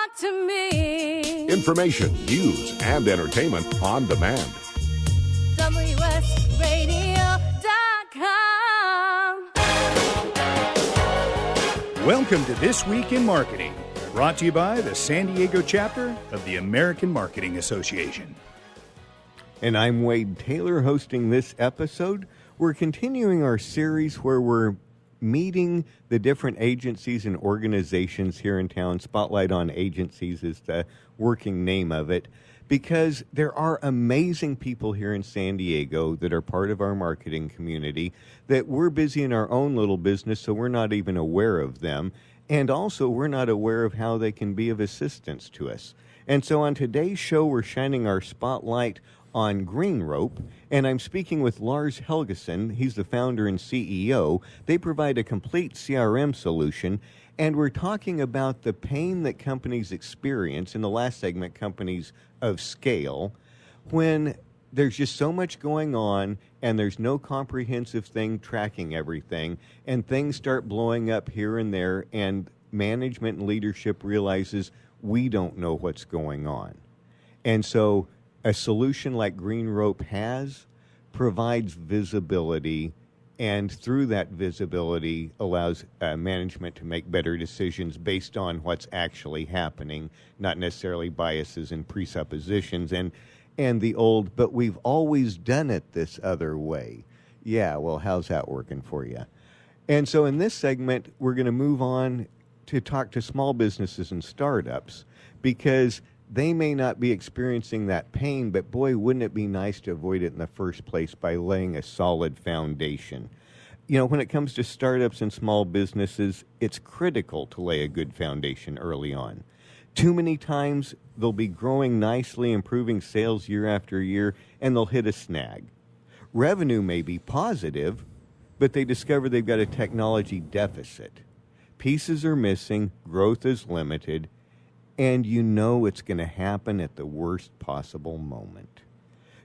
talk to me. Information, news, and entertainment on demand. WSRadio.com. Welcome to This Week in Marketing, brought to you by the San Diego chapter of the American Marketing Association. And I'm Wade Taylor hosting this episode. We're continuing our series where we're meeting the different agencies and organizations here in town. Spotlight on Agencies is the working name of it, because there are amazing people here in San Diego that are part of our marketing community that we're busy in our own little business, so we're not even aware of them. And also, we're not aware of how they can be of assistance to us. And so on today's show, we're shining our spotlight on Greenrope, and I'm speaking with Lars Helgeson. He's the founder and CEO. They provide a complete CRM solution, and we're talking about the pain that companies experience, in the last segment, companies of scale, when there's just so much going on and there's no comprehensive thing tracking everything, and things start blowing up here and there, and management and leadership realizes we don't know what's going on. And so a solution like Greenrope provides visibility, and through that visibility allows management to make better decisions based on what's actually happening, not necessarily biases and presuppositions and the old, but we've always done it this other way. Yeah, well, how's that working for you? And so in this segment, we're going to move on to talk to small businesses and startups, because they may not be experiencing that pain, but boy, wouldn't it be nice to avoid it in the first place by laying a solid foundation. You know, when it comes to startups and small businesses, it's critical to lay a good foundation early on. Too many times they'll be growing nicely, improving sales year after year, and they'll hit a snag. Revenue may be positive, but they discover they've got a technology deficit. Pieces are missing, growth is limited, and you know it's going to happen at the worst possible moment.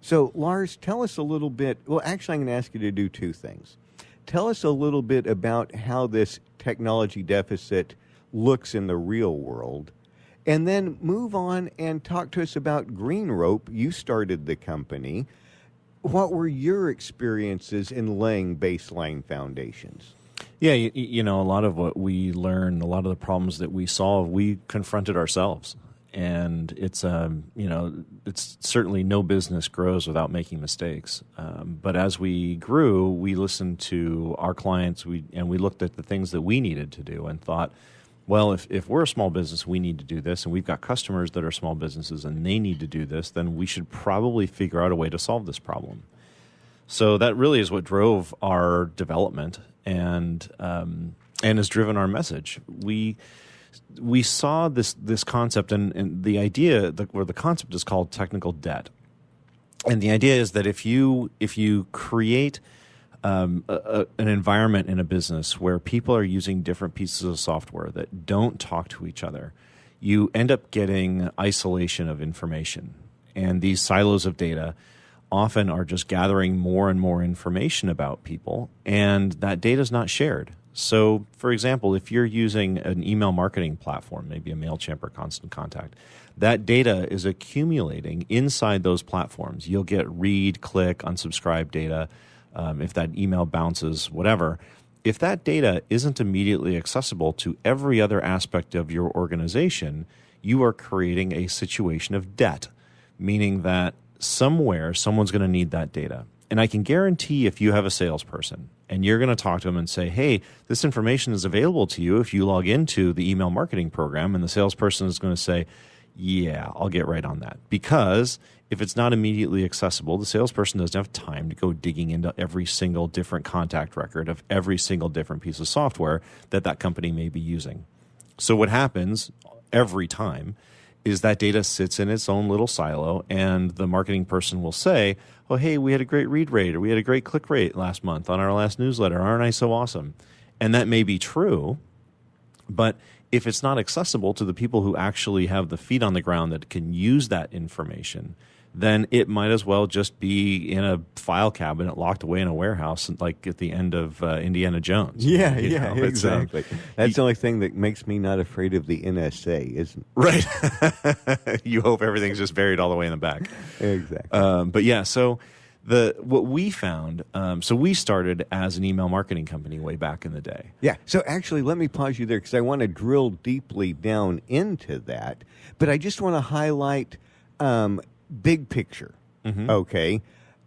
So, Lars, tell us a little bit. Well, actually, I'm going to ask you to do two things. Tell us a little bit about how this technology deficit looks in the real world, and then move on and talk to us about Greenrope. You started the company. What were your experiences in laying baseline foundations? Yeah, you know, a lot of what we learn, a lot of the problems that we solve, we confronted ourselves. And it's, it's certainly no business grows without making mistakes. But as we grew, we listened to our clients, and we looked at the things that we needed to do and thought, well, if we're a small business, we need to do this, and we've got customers that are small businesses and they need to do this, then we should probably figure out a way to solve this problem. So that really is what drove our development and has driven our message. We saw this concept, and the idea, or the concept is called technical debt. And the idea is that if you create an environment in a business where people are using different pieces of software that don't talk to each other, you end up getting isolation of information. And these silos of data often are just gathering more and more information about people, and that data is not shared. So, for example, if you're using an email marketing platform, maybe a MailChimp or Constant Contact, that data is accumulating inside those platforms. You'll get read, click, unsubscribe data, if that email bounces, whatever. If that data isn't immediately accessible to every other aspect of your organization, you are creating a situation of debt, meaning that somewhere someone's going to need that data. And I can guarantee if you have a salesperson and you're going to talk to them and say, hey, this information is available to you if you log into the email marketing program, and the salesperson is going to say, yeah, I'll get right on that. Because if it's not immediately accessible, the salesperson doesn't have time to go digging into every single different contact record of every single different piece of software that company may be using. So what happens every time is that data sits in its own little silo, and the marketing person will say, oh, hey, we had a great read rate, or we had a great click rate last month on our last newsletter. Aren't I so awesome? And that may be true, but if it's not accessible to the people who actually have the feet on the ground that can use that information, then it might as well just be in a file cabinet locked away in a warehouse, like at the end of Indiana Jones. Yeah, You know, it's, exactly. That's the only thing that makes me not afraid of the NSA, isn't it? right. You hope everything's just buried all the way in the back. Exactly. But yeah, so what we found, so we started as an email marketing company way back in the day. Yeah. So actually, let me pause you there because I want to drill deeply down into that. But I just want to highlight big picture. Okay.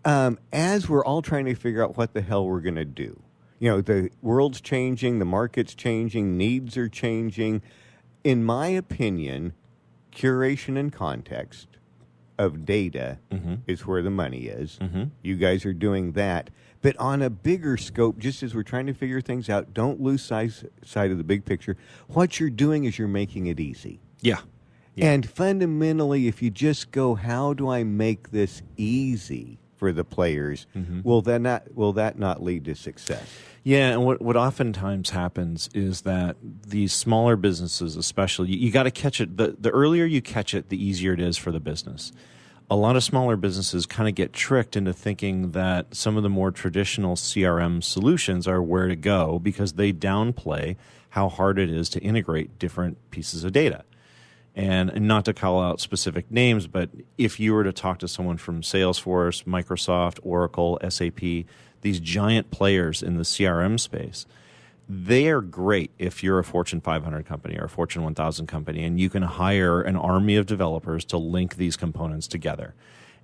As we're all trying to figure out what the hell we're going to do. You know, the world's changing, the market's changing, needs are changing. In my opinion, curation and context of data is where the money is. You guys are doing that. But on a bigger scope, just as we're trying to figure things out, don't lose sight of the big picture. What you're doing is you're making it easy. Yeah. And fundamentally, if you just go, how do I make this easy for the players, will that not lead to success? Yeah, and what oftentimes happens is that these smaller businesses, especially, you got to catch it. The earlier you catch it, the easier it is for the business. A lot of smaller businesses kind of get tricked into thinking that some of the more traditional CRM solutions are where to go because they downplay how hard it is to integrate different pieces of data. And not to call out specific names, but if you were to talk to someone from Salesforce, Microsoft, Oracle, SAP, these giant players in the CRM space, they are great if you're a Fortune 500 company or a Fortune 1000 company, and you can hire an army of developers to link these components together.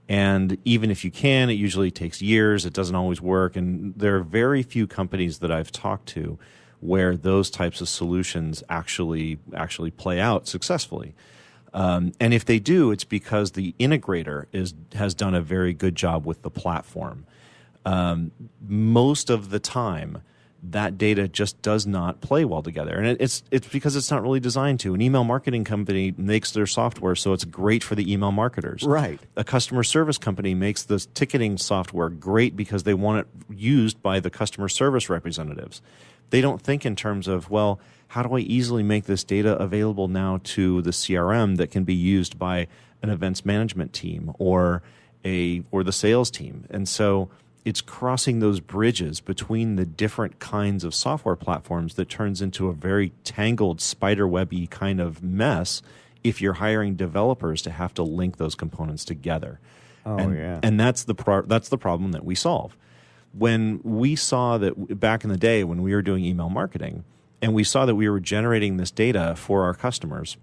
And even if you can, it usually takes years. It doesn't always work. And there are very few companies that I've talked to where those types of solutions actually play out successfully. And if they do, it's because the integrator has done a very good job with the platform. Most of the time, that data just does not play well together. And it's because it's not really designed to. An email marketing company makes their software so it's great for the email marketers. Right. A customer service company makes the ticketing software great because they want it used by the customer service representatives. They don't think in terms of, well, how do I easily make this data available now to the CRM that can be used by an events management team or the sales team? And so it's crossing those bridges between the different kinds of software platforms that turns into a very tangled spiderwebby kind of mess if you're hiring developers to have to link those components together. And that's the problem that we solve. When we saw that back in the day when we were doing email marketing and we saw that we were generating this data for our customers,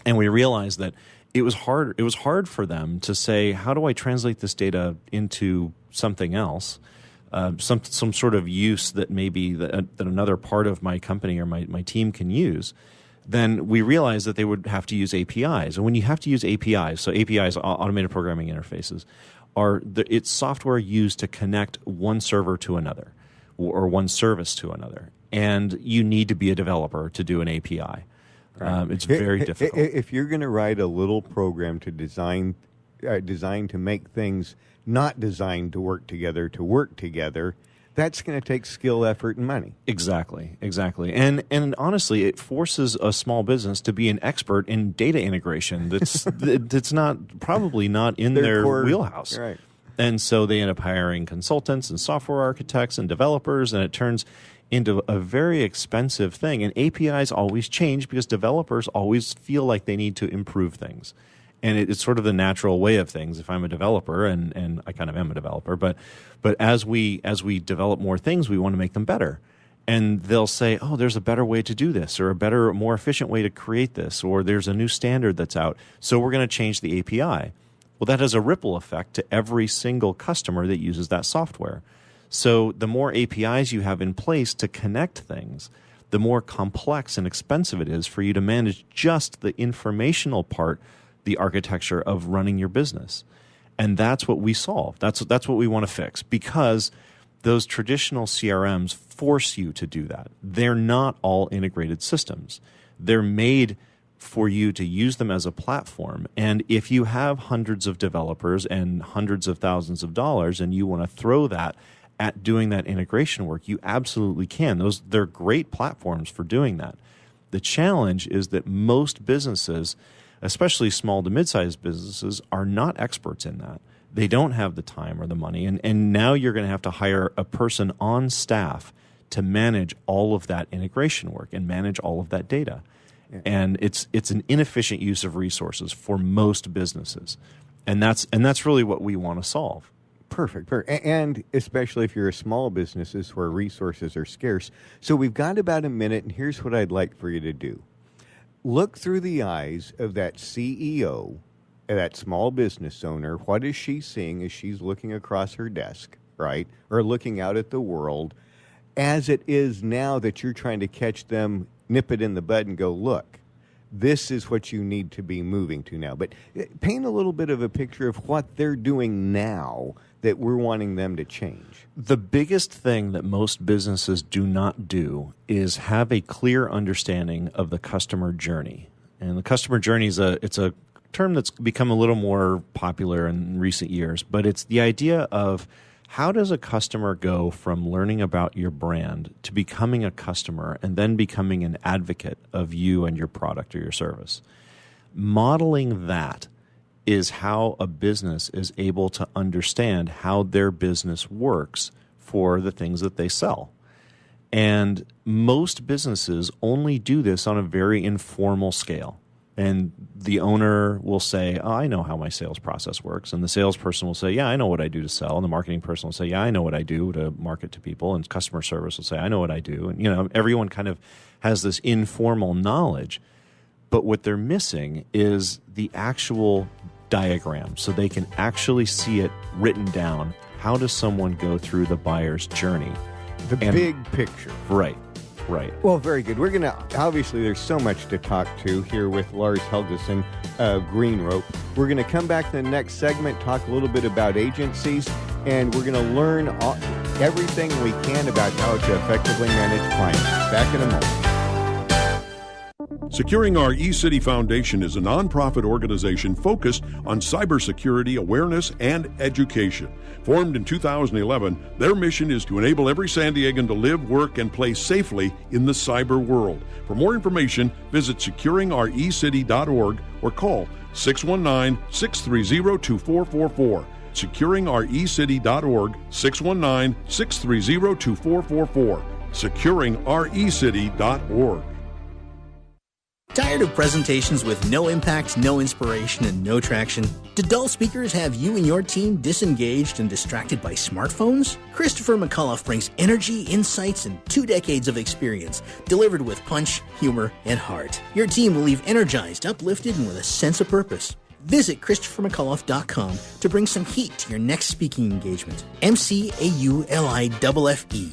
and we realized that it was hard for them to say, how do I translate this data into something else, some sort of use that maybe that another part of my company or my team can use. Then we realized that they would have to use APIs. And when you have to use APIs, so APIs, automated programming interfaces, it's software used to connect one server to another or one service to another. And you need to be a developer to do an API. Right. It's very difficult. If you're going to write a little program to designed to make things not designed to work together, that's going to take skill, effort, and money. Exactly. And honestly, it forces a small business to be an expert in data integration. That's probably not in their wheelhouse. Right. And so they end up hiring consultants and software architects and developers, and it turns into a very expensive thing. And APIs always change because developers always feel like they need to improve things. And it's sort of the natural way of things. If I'm a developer, and I kind of am a developer, but as we develop more things, we want to make them better. And they'll say, oh, there's a better way to do this, or a better, more efficient way to create this, or there's a new standard that's out, so we're going to change the API. Well, that has a ripple effect to every single customer that uses that software. So the more APIs you have in place to connect things, the more complex and expensive it is for you to manage just the informational part, the architecture of running your business. And that's what we solve. That's what we want to fix, because those traditional CRMs force you to do that. They're not all integrated systems. They're made for you to use them as a platform. And if you have hundreds of developers and hundreds of thousands of dollars and you want to throw that at doing that integration work, you absolutely can. They're great platforms for doing that. The challenge is that most businesses especially small to mid-sized businesses, are not experts in that. They don't have the time or the money. And now you're going to have to hire a person on staff to manage all of that integration work and manage all of that data. Yeah. And it's an inefficient use of resources for most businesses. And that's really what we want to solve. Perfect. And especially if you're a small businesses where resources are scarce. So we've got about a minute, and here's what I'd like for you to do. Look through the eyes of that CEO, that small business owner. What is she seeing as she's looking across her desk, right? Or looking out at the world, as it is now that you're trying to catch them, nip it in the bud and go, look, this is what you need to be moving to now. But paint a little bit of a picture of what they're doing now that we're wanting them to change. The biggest thing that most businesses do not do is have a clear understanding of the customer journey. And the customer journey it's a term that's become a little more popular in recent years, but it's the idea of how does a customer go from learning about your brand to becoming a customer and then becoming an advocate of you and your product or your service. Modeling that is how a business is able to understand how their business works for the things that they sell. And most businesses only do this on a very informal scale. And the owner will say, oh, I know how my sales process works. And the salesperson will say, yeah, I know what I do to sell. And the marketing person will say, yeah, I know what I do to market to people. And customer service will say, I know what I do. And, everyone kind of has this informal knowledge. But what they're missing is the actual diagram, so they can actually see it written down. How does someone go through the buyer's journey? The big picture. Right. Well, very good. We're going to, obviously, there's so much to talk to here with Lars Helgeson of Greenrope. We're going to come back to the next segment, talk a little bit about agencies, and we're going to learn everything we can about how to effectively manage clients. Back in a moment. Securing Our eCity Foundation is a nonprofit organization focused on cybersecurity awareness and education. Formed in 2011, their mission is to enable every San Diegan to live, work, and play safely in the cyber world. For more information, visit securingourecity.org or call 619-630-2444. Securingourecity.org, 619-630-2444. Securingourecity.org. Tired of presentations with no impact, no inspiration, and no traction? Do dull speakers have you and your team disengaged and distracted by smartphones? Christopher McCullough brings energy, insights, and 2 decades of experience, delivered with punch, humor, and heart. Your team will leave energized, uplifted, and with a sense of purpose. Visit ChristopherMcCullough.com to bring some heat to your next speaking engagement. McCulloughe.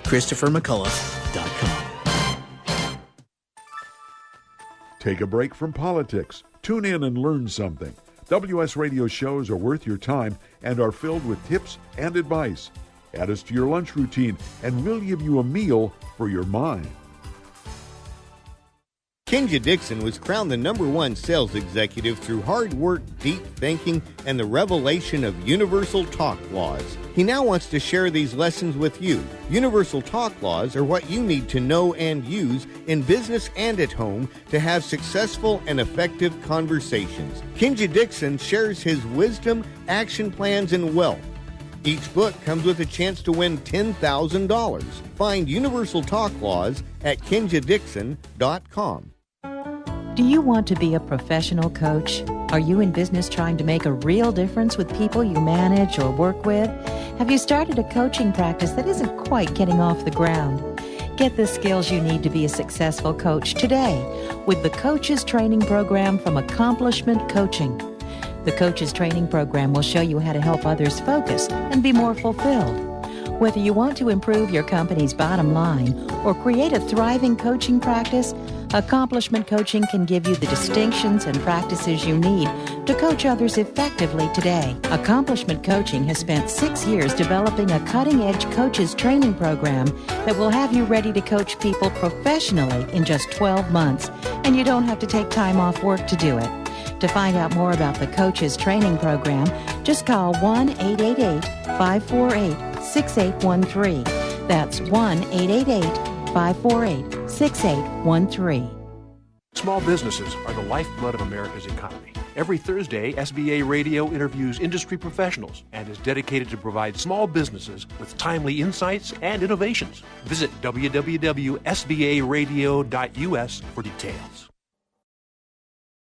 ChristopherMcCullough.com. Take a break from politics. Tune in and learn something. WS Radio shows are worth your time and are filled with tips and advice. Add us to your lunch routine, and we'll give you a meal for your mind. Kenja Dixon was crowned the #1 sales executive through hard work, deep thinking, and the revelation of universal talk laws. He now wants to share these lessons with you. Universal talk laws are what you need to know and use in business and at home to have successful and effective conversations. Kenja Dixon shares his wisdom, action plans, and wealth. Each book comes with a chance to win $10,000. Find Universal Talk Laws at KenjaDixon.com. Do you want to be a professional coach? Are you in business trying to make a real difference with people you manage or work with? Have you started a coaching practice that isn't quite getting off the ground? Get the skills you need to be a successful coach today with the Coaches Training Program from Accomplishment Coaching. The Coaches Training Program will show you how to help others focus and be more fulfilled. Whether you want to improve your company's bottom line or create a thriving coaching practice, Accomplishment Coaching can give you the distinctions and practices you need to coach others effectively today. Accomplishment Coaching has spent 6 years developing a cutting-edge coaches training program that will have you ready to coach people professionally in just 12 months, and you don't have to take time off work to do it. To find out more about the Coaches Training Program, just call 1-888-548-6813. That's 1-888-548-6813. Small businesses are the lifeblood of America's economy. Every Thursday, SBA Radio interviews industry professionals and is dedicated to provide small businesses with timely insights and innovations. Visit www.sbaradio.us for details.